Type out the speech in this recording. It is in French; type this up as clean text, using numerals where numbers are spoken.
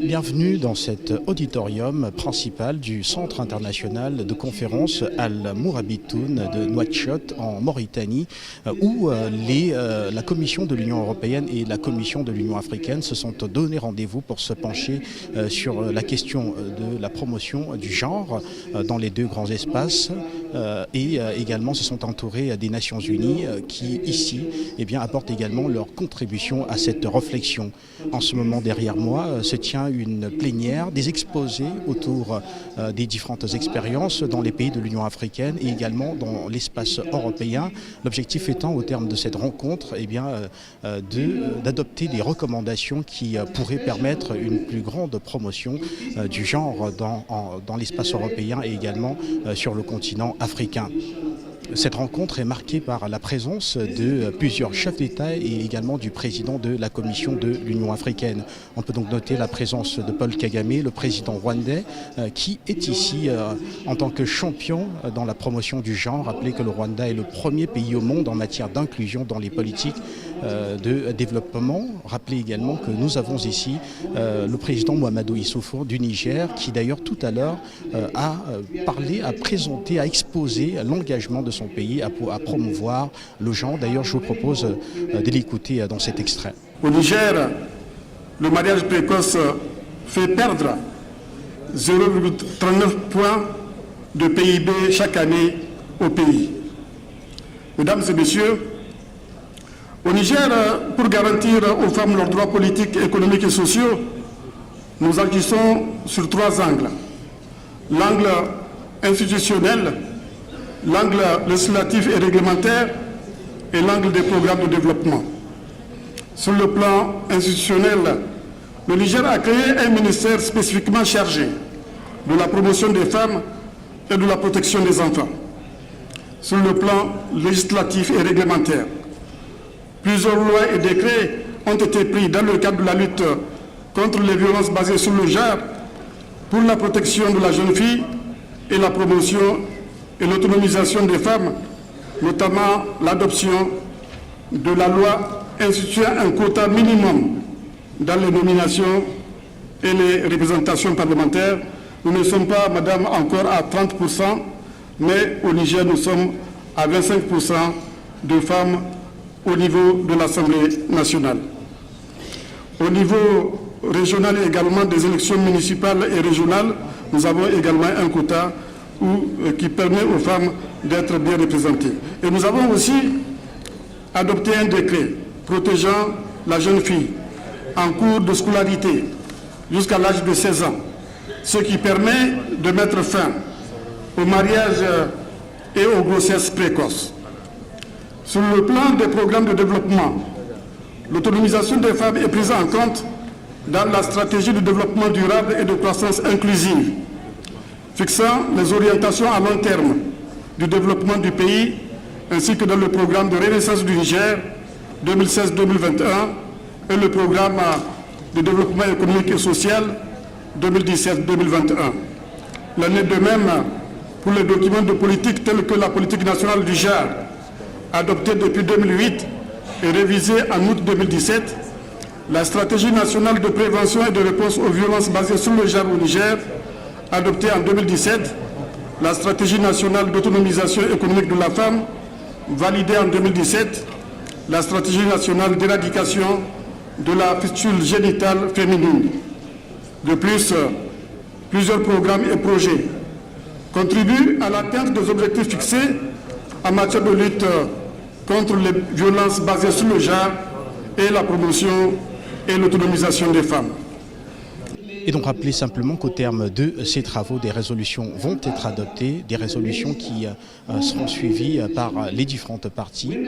Bienvenue dans cet auditorium principal du Centre international de conférences Al-Mourabitoun de Nouakchott en Mauritanie, où la Commission de l'Union européenne et la Commission de l'Union africaine se sont donné rendez-vous pour se pencher sur la question de la promotion du genre dans les deux grands espaces et également se sont entourés des Nations Unies qui ici apportent également leur contribution à cette réflexion. En ce moment derrière moi se tient une plénière, des exposés autour des différentes expériences dans les pays de l'Union africaine et également dans l'espace européen. L'objectif étant, au terme de cette rencontre, d'adopter des recommandations qui pourraient permettre une plus grande promotion du genre dans l'espace européen et également sur le continent africain. Cette rencontre est marquée par la présence de plusieurs chefs d'État et également du président de la Commission de l'Union africaine. On peut donc noter la présence de Paul Kagame, le président rwandais, qui est ici en tant que champion dans la promotion du genre. Rappelez que le Rwanda est le premier pays au monde en matière d'inclusion dans les politiques de développement. Rappelez également que nous avons ici le président Mahamadou Issoufou du Niger, qui d'ailleurs tout à l'heure a parlé, a présenté, a exposé l'engagement de son pays à promouvoir le genre. D'ailleurs, je vous propose de l'écouter dans cet extrait. Au Niger, le mariage précoce fait perdre 0,39 points de PIB chaque année au pays. Mesdames et messieurs, au Niger, pour garantir aux femmes leurs droits politiques, économiques et sociaux, nous agissons sur trois angles. L'angle institutionnel, l'angle législatif et réglementaire et l'angle des programmes de développement. Sur le plan institutionnel, le Niger a créé un ministère spécifiquement chargé de la promotion des femmes et de la protection des enfants. Sur le plan législatif et réglementaire, plusieurs lois et décrets ont été pris dans le cadre de la lutte contre les violences basées sur le genre pour la protection de la jeune fille et la promotion et l'autonomisation des femmes, notamment l'adoption de la loi instituant un quota minimum dans les nominations et les représentations parlementaires. Nous ne sommes pas, madame, encore à 30%, mais au Niger, nous sommes à 25% de femmes au niveau de l'Assemblée nationale. Au niveau régional et également des élections municipales et régionales, nous avons également un quota qui permet aux femmes d'être bien représentées. Et nous avons aussi adopté un décret protégeant la jeune fille en cours de scolarité jusqu'à l'âge de 16 ans, ce qui permet de mettre fin au mariage et aux grossesses précoces. Sur le plan des programmes de développement, l'autonomisation des femmes est prise en compte dans la stratégie de développement durable et de croissance inclusive, fixant les orientations à long terme du développement du pays, ainsi que dans le programme de renaissance du Niger 2016-2021 et le programme de développement économique et social 2017-2021. L'année de même pour les documents de politique tels que la politique nationale du genre, adoptée depuis 2008 et révisée en août 2017, la stratégie nationale de prévention et de réponse aux violences basées sur le genre au Niger, adoptée en 2017, la stratégie nationale d'autonomisation économique de la femme, validée en 2017, la stratégie nationale d'éradication de la fistule génitale féminine. De plus, plusieurs programmes et projets contribuent à l'atteinte des objectifs fixés en matière de lutte contre les violences basées sur le genre et la promotion et l'autonomisation des femmes. Et donc rappeler simplement qu'au terme de ces travaux, des résolutions vont être adoptées, des résolutions qui seront suivies par les différentes parties.